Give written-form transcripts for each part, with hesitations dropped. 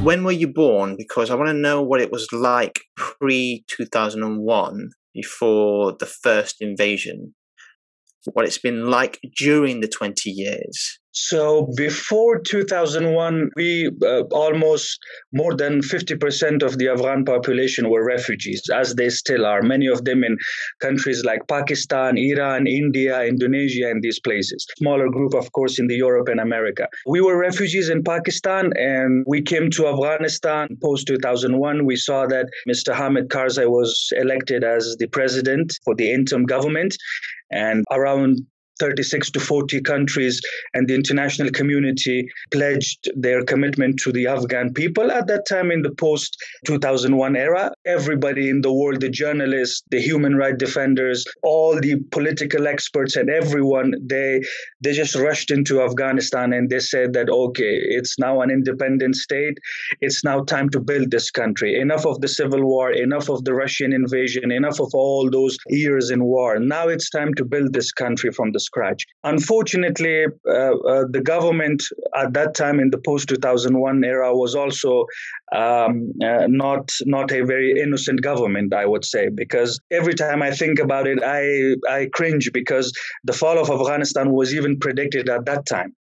When were you born? Because I want to know what it was like pre-2001, before the first invasion, what it's been like during the 20 years. So before 2001, we almost more than 50% of the Afghan population were refugees, as they still are, many of them in countries like Pakistan, Iran, India, Indonesia, and these places. Smaller group, of course, in the Europe and America. We were refugees in Pakistan, and we came to Afghanistan post 2001. We saw that Mr. Hamid Karzai was elected as the president for the interim government, and around 36 to 40 countries and the international community pledged their commitment to the Afghan people. At that time, in the post-2001 era, everybody in the world, the journalists, the human rights defenders, all the political experts and everyone, they just rushed into Afghanistan and they said that, okay, it's now an independent state. It's now time to build this country. Enough of the civil war, enough of the Russian invasion, enough of all those years in war. Now it's time to build this country from the scratch. Unfortunately, the government at that time in the post-2001 era was also not a very innocent government, I would say, because every time I think about it, I cringe, because the fall of Afghanistan was even predicted at that time.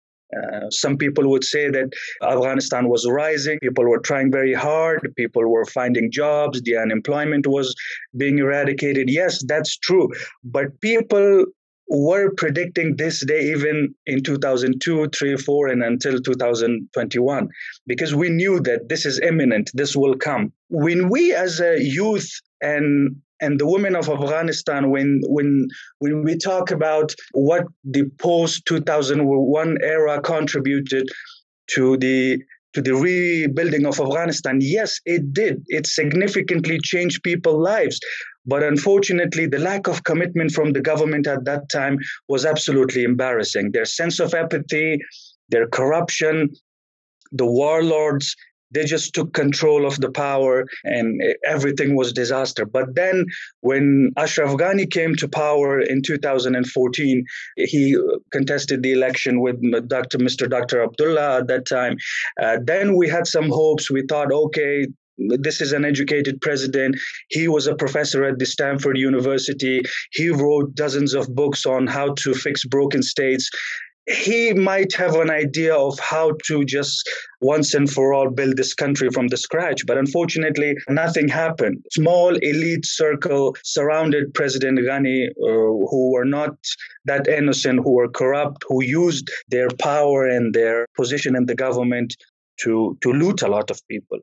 Some people would say that Afghanistan was rising, people were trying very hard, people were finding jobs, the unemployment was being eradicated. Yes, that's true. But people were predicting this day even in 2002, 3, 4, and until 2021, because we knew that this is imminent, this will come. When we as a youth and the women of Afghanistan, when we talk about what the post-2001 era contributed to the rebuilding of Afghanistan, yes, it did. It significantly changed people's lives. But unfortunately, the lack of commitment from the government at that time was absolutely embarrassing. Their sense of apathy, their corruption, the warlords, they just took control of the power and everything was disaster. But then when Ashraf Ghani came to power in 2014, he contested the election with Mr. Dr. Abdullah at that time. Then we had some hopes. We thought, okay, this is an educated president. He was a professor at the Stanford University. He wrote dozens of books on how to fix broken states. He might have an idea of how to just once and for all build this country from the scratch. But unfortunately, nothing happened. Small elite circle surrounded President Ghani, who were not that innocent, who were corrupt, who used their power and their position in the government to loot a lot of people.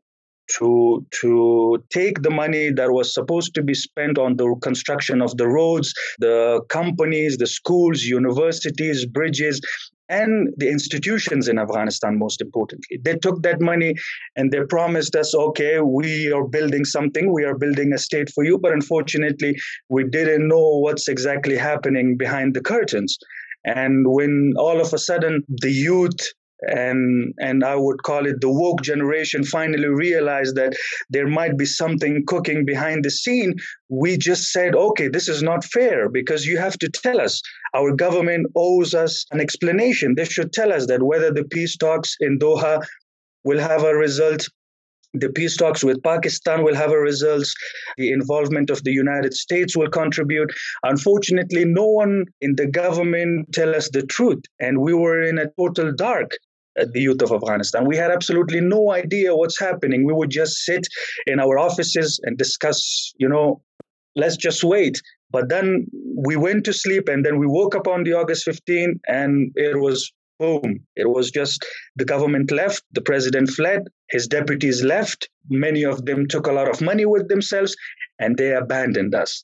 To take the money that was supposed to be spent on the construction of the roads, the companies, the schools, universities, bridges, and the institutions in Afghanistan, most importantly. They took that money and they promised us, okay, we are building something, we are building a state for you, but unfortunately, we didn't know what's exactly happening behind the curtains. And when all of a sudden the youth and I would call it the woke generation finally realized that there might be something cooking behind the scene, we just said, okay, this is not fair, because you have to tell us. Our government owes us an explanation. They should tell us that whether the peace talks in Doha will have a result, the peace talks with Pakistan will have a result, the involvement of the United States will contribute. Unfortunately, no one in the government tell us the truth, and we were in a total dark. The youth of Afghanistan, we had absolutely no idea what's happening. We would just sit in our offices and discuss, let's just wait. But then we went to sleep, and then we woke up on the August 15, and it was boom. It was just the government left, the president fled, his deputies left. Many of them took a lot of money with themselves, and they abandoned us.